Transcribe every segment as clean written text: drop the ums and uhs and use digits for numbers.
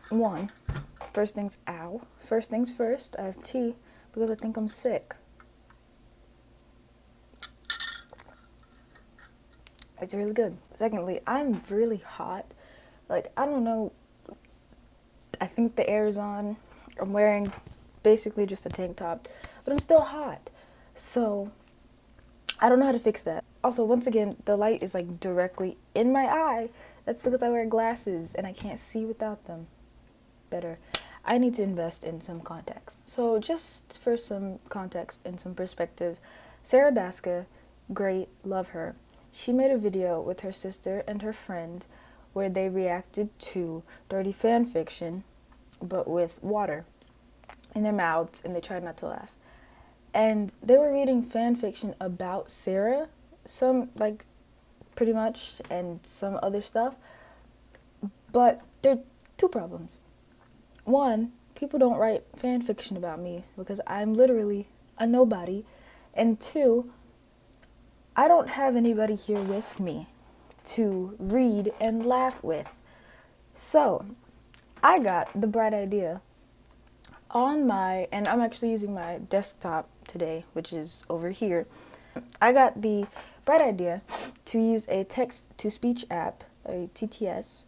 One, first things, ow. First things first, I have tea because I think I'm sick. It's really good. Secondly, I'm really hot. Like, I don't know. I think the air is on. I'm wearing basically just a tank top, but I'm still hot. So, I don't know how to fix that. Also, once again, the light is like directly in my eye. That's because I wear glasses and I can't see without them better. I need to invest in some context. So, just for some context and some perspective, Sarah Baska, great, love her. She made a video with her sister and her friend where they reacted to dirty fan fiction, but with water in their mouths, and they tried not to laugh. And they were reading fan fiction about Sarah, some, like, pretty much, and some other stuff. But there are two problems. One, people don't write fan fiction about me because I'm literally a nobody. And two, I don't have anybody here with me to read and laugh with. So, I got the bright idea on my, and I'm actually using my desktop today, which is over here. I got the bright idea to use a text-to-speech app, a TTS,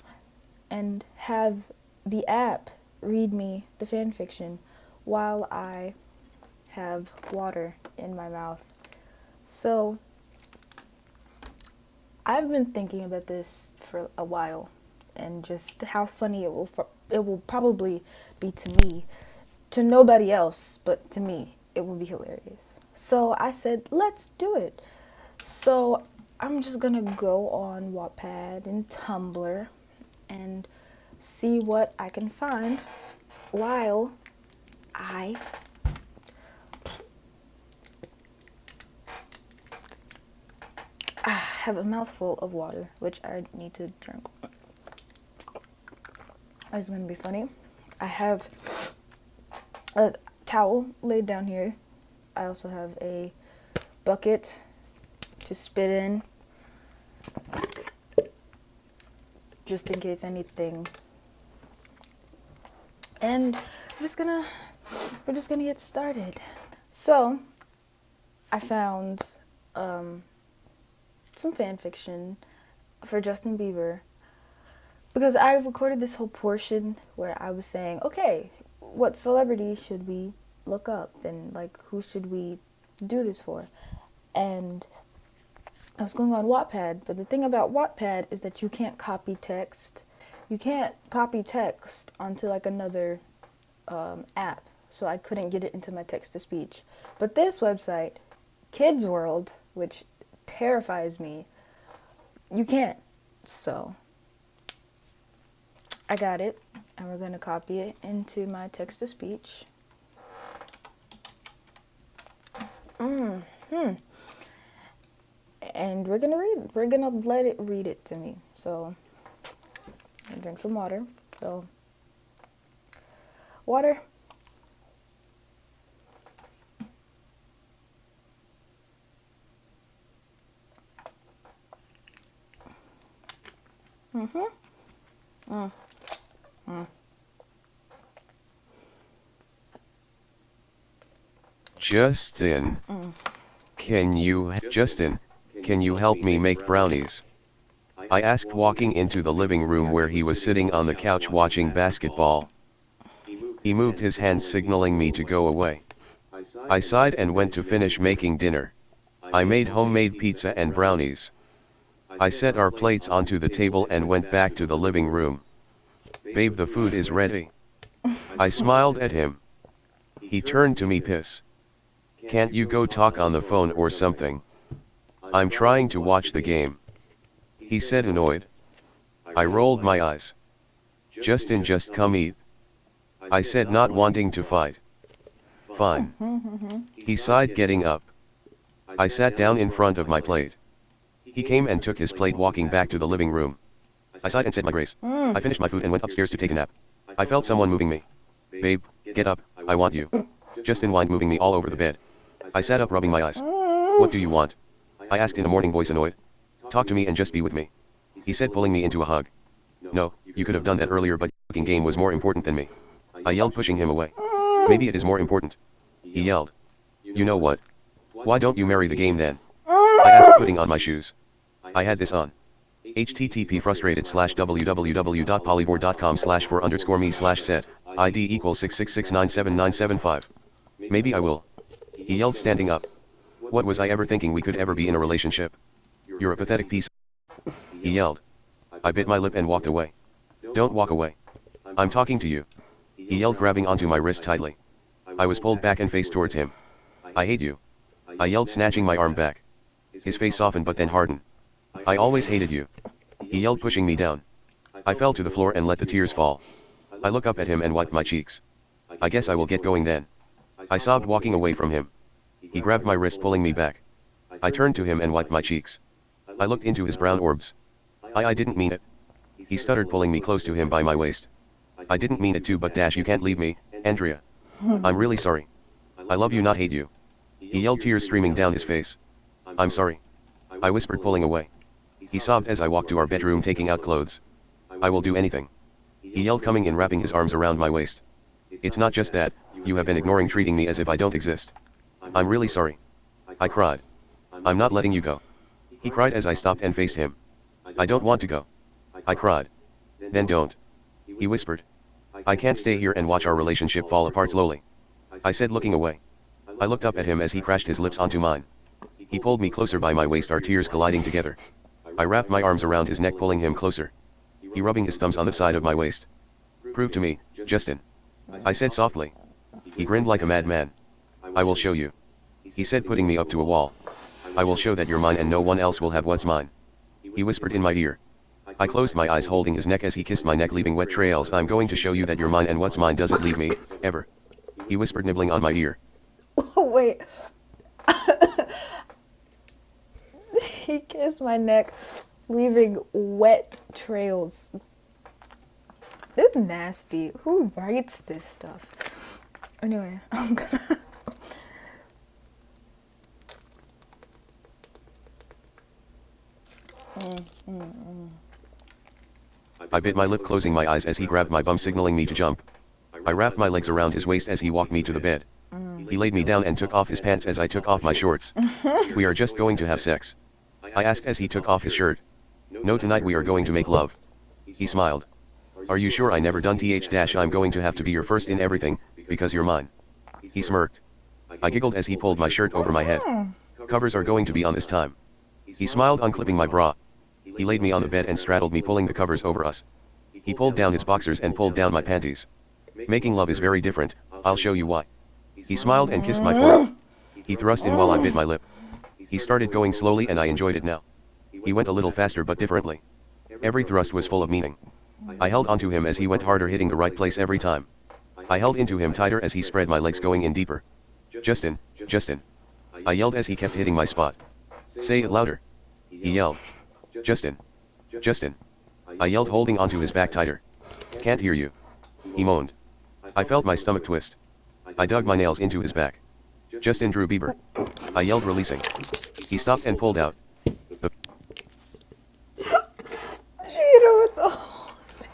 and have the app read me the fan fiction while I have water in my mouth. So, I've been thinking about this for a while, and just how funny it will probably be to me. To nobody else, but to me, it will be hilarious. So I said, let's do it. So I'm just gonna go on Wattpad and Tumblr and see what I can find while I have a mouthful of water, which I need to drink. This is gonna be funny. I have a towel laid down here. I also have a bucket to spit in, just in case anything. And we're just gonna get started. So, I found some fan fiction for Justin Bieber because I recorded this whole portion where I was saying, okay, what celebrity should we look up and like who should we do this for? And I was going on Wattpad, but the thing about Wattpad is that you can't copy text. You can't copy text onto like another app, so I couldn't get it into my text-to-speech. But this website, Kids World, which terrifies me, you can't. So I got it, and we're going to copy it into my text-to-speech. And we're going to let it read it to me. So, I'm gonna drink some water. So, water. Justin, can you help me make brownies? I asked, walking into the living room where he was sitting on the couch watching basketball. He moved his hand, signaling me to go away. I sighed and went to finish making dinner. I made homemade pizza and brownies. I set our plates onto the table and went back to the living room. Babe, the food is ready. I smiled at him. He turned to me, piss. Can't you go talk on the phone or something? I'm trying to watch the game. He said, annoyed. I rolled my eyes. Justin, just come eat. I said, not wanting to fight. Fine. He sighed, getting up. I sat down in front of my plate. He came and took his plate, walking back to the living room. I sighed and said my grace. I finished my food and went upstairs to take a nap. I felt someone moving me. Babe, get up, I want you. Justin whined, moving me all over the bed. I sat up, rubbing my eyes. What do you want? I asked in a morning voice, annoyed. Talk to me and just be with me. He said, pulling me into a hug. No, you could have done that earlier, but fucking game was more important than me. I yelled, pushing him away. Maybe it is more important. He yelled. You know what? Why don't you marry the game then? I asked, putting on my shoes. I had this on. http www.polyvore.com/for_me/set, ID equals 666697975. Maybe I will. He yelled, standing up. What was I ever thinking we could ever be in a relationship? You're a pathetic piece. He yelled. I bit my lip and walked away. Don't walk away. I'm talking to you. He yelled, grabbing onto my wrist tightly. I was pulled back and faced towards him. I hate you. I yelled, snatching my arm back. His face softened but then hardened. I always hated you. He yelled, pushing me down. I fell to the floor and let the tears fall. I look up at him and wiped my cheeks. I guess I will get going then. I sobbed, walking away from him. He grabbed my wrist, pulling me back. I turned to him and wiped my cheeks. I looked into his brown orbs. I didn't mean it. He stuttered, pulling me close to him by my waist. I didn't mean it too, but you can't leave me, Andrea. I'm really sorry. I love you, not hate you. He yelled, tears streaming down his face. I'm sorry. I whispered, pulling away. He sobbed as I walked to our bedroom, taking out clothes. I will do anything. He yelled, coming in, wrapping his arms around my waist. It's not just that, you have been ignoring, treating me as if I don't exist. I'm really sorry. I cried. I'm not letting you go. He cried as I stopped and faced him. I don't want to go. I cried. Then don't. He whispered. I can't stay here and watch our relationship fall apart slowly. I said, looking away. I looked up at him as he crashed his lips onto mine. He pulled me closer by my waist, our tears colliding together. I wrapped my arms around his neck, pulling him closer. He rubbing his thumbs on the side of my waist. Prove to me, Justin. I said softly. He grinned like a madman. I will show you. He said, putting me up to a wall. I will show that you're mine and no one else will have what's mine. He whispered in my ear. I closed my eyes, holding his neck as he kissed my neck, leaving wet trails. I'm going to show you that you're mine and what's mine doesn't leave me, ever. He whispered, nibbling on my ear. Wait. He kissed my neck, leaving wet trails. This is nasty. Who writes this stuff? Anyway, I'm gonna... I bit my lip, closing my eyes as he grabbed my bum, signaling me to jump. I wrapped my legs around his waist as he walked me to the bed. He laid me down and took off his pants as I took off my shorts. We are just going to have sex. I asked as he took off his shirt. No, tonight we are going to make love. He smiled. Are you sure? I never done th. I'm going to have to be your first in everything, because you're mine. He smirked. I giggled as he pulled my shirt over my head. Covers are going to be on this time. He smiled, unclipping my bra. He laid me on the bed and straddled me, pulling the covers over us. He pulled down his boxers and pulled down my panties. Making love is very different, I'll show you why. He smiled and kissed my forehead. He thrust in while I bit my lip. He started going slowly and I enjoyed it now. He went a little faster but differently. Every thrust was full of meaning. I held onto him as he went harder, hitting the right place every time. I held into him tighter as he spread my legs, going in deeper. Justin, Justin. I yelled as he kept hitting my spot. Say it louder. He yelled. Justin. Justin. I yelled, holding onto his back tighter. Can't hear you. He moaned. I felt my stomach twist. I dug my nails into his back. Justin Drew Bieber. I yelled, releasing. He stopped and pulled out. She hit him with the whole thing.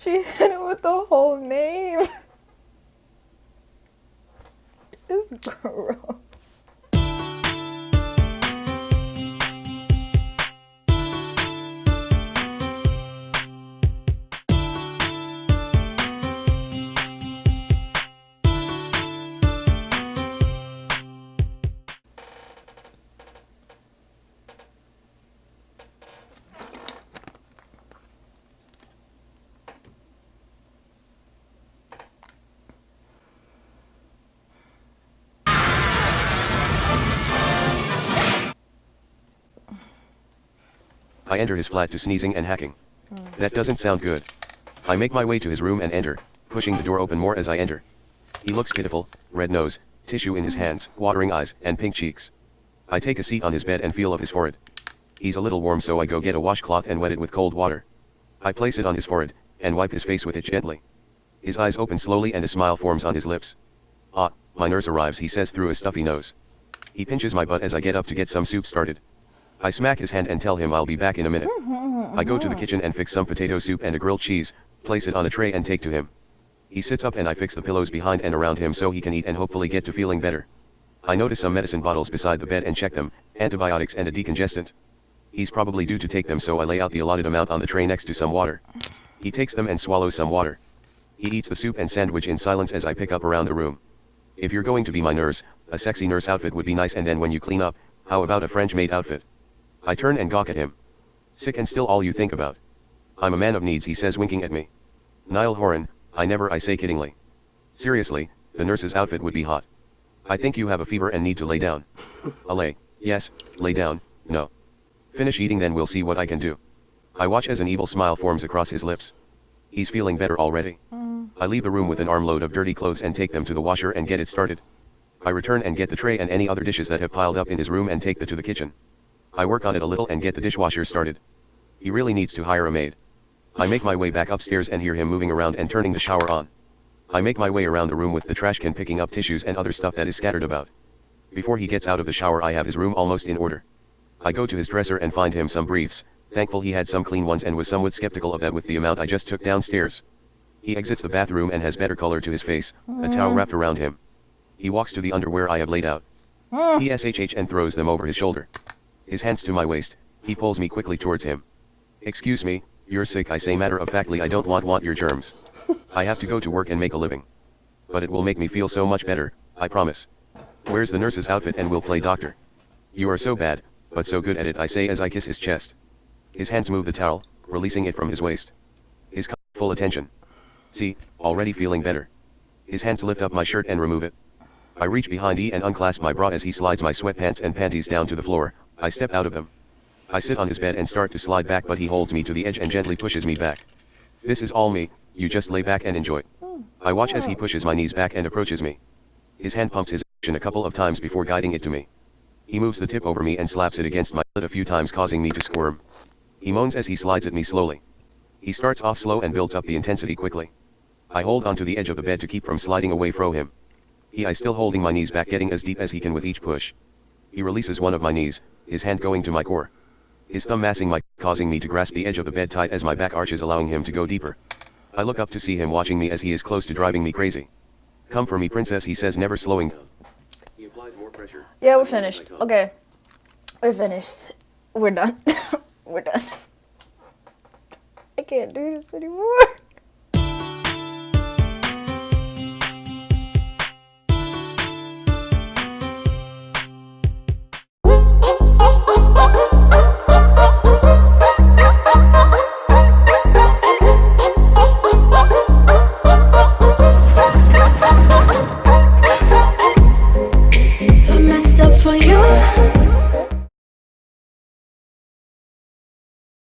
She hit him with the whole name. It's gross. I enter his flat to sneezing and hacking. That doesn't sound good. I make my way to his room and enter, pushing the door open more as I enter. He looks pitiful, red nose, tissue in his hands, watering eyes, and pink cheeks. I take a seat on his bed and feel of his forehead. He's a little warm, so I go get a washcloth and wet it with cold water. I place it on his forehead, and wipe his face with it gently. His eyes open slowly and a smile forms on his lips. Ah, my nurse arrives, he says through a stuffy nose. He pinches my butt as I get up to get some soup started. I smack his hand and tell him I'll be back in a minute. I go to the kitchen and fix some potato soup and a grilled cheese, place it on a tray and take to him. He sits up and I fix the pillows behind and around him so he can eat and hopefully get to feeling better. I notice some medicine bottles beside the bed and check them, antibiotics and a decongestant. He's probably due to take them, so I lay out the allotted amount on the tray next to some water. He takes them and swallows some water. He eats the soup and sandwich in silence as I pick up around the room. If you're going to be my nurse, a sexy nurse outfit would be nice, and then when you clean up, how about a French maid outfit? I turn and gawk at him. Sick and still all you think about. I'm a man of needs, he says, winking at me. Niall Horan, I say kiddingly. Seriously, the nurse's outfit would be hot. I think you have a fever and need to lay down. Yes, lay down, no. Finish eating, then we'll see what I can do. I watch as an evil smile forms across his lips. He's feeling better already. I leave the room with an armload of dirty clothes and take them to the washer and get it started. I return and get the tray and any other dishes that have piled up in his room and take them to the kitchen. I work on it a little and get the dishwasher started. He really needs to hire a maid. I make my way back upstairs and hear him moving around and turning the shower on. I make my way around the room with the trash can, picking up tissues and other stuff that is scattered about. Before he gets out of the shower, I have his room almost in order. I go to his dresser and find him some briefs, thankful he had some clean ones, and was somewhat skeptical of that with the amount I just took downstairs. He exits the bathroom and has better color to his face, a towel wrapped around him. He walks to the underwear I have laid out. He and throws them over his shoulder. His hands to my waist, he pulls me quickly towards him. Excuse me, you're sick, I say matter of factly. I don't want your germs. I have to go to work and make a living. But it will make me feel so much better, I promise. Where's the nurse's outfit and we'll play doctor. You are so bad, but so good at it, I say as I kiss his chest. His hands move the towel, releasing it from his waist. His full attention. See, already feeling better. His hands lift up my shirt and remove it. I reach behind and unclasp my bra as he slides my sweatpants and panties down to the floor. I step out of them. I sit on his bed and start to slide back, but he holds me to the edge and gently pushes me back. This is all me, you just lay back and enjoy. I watch as he pushes my knees back and approaches me. His hand pumps his action a couple of times before guiding it to me. He moves the tip over me and slaps it against my clit a few times, causing me to squirm. He moans as he slides at me slowly. He starts off slow and builds up the intensity quickly. I hold onto the edge of the bed to keep from sliding away from him. He is still holding my knees back, getting as deep as he can with each push. He releases one of my knees, his hand going to my core. His thumb massing my, causing me to grasp the edge of the bed tight as my back arches, allowing him to go deeper. I look up to see him watching me as he is close to driving me crazy. Come for me, princess, he says, never slowing down. He applies more pressure. Yeah, we're finished. Okay. We're finished. We're done. We're done. I can't do this anymore.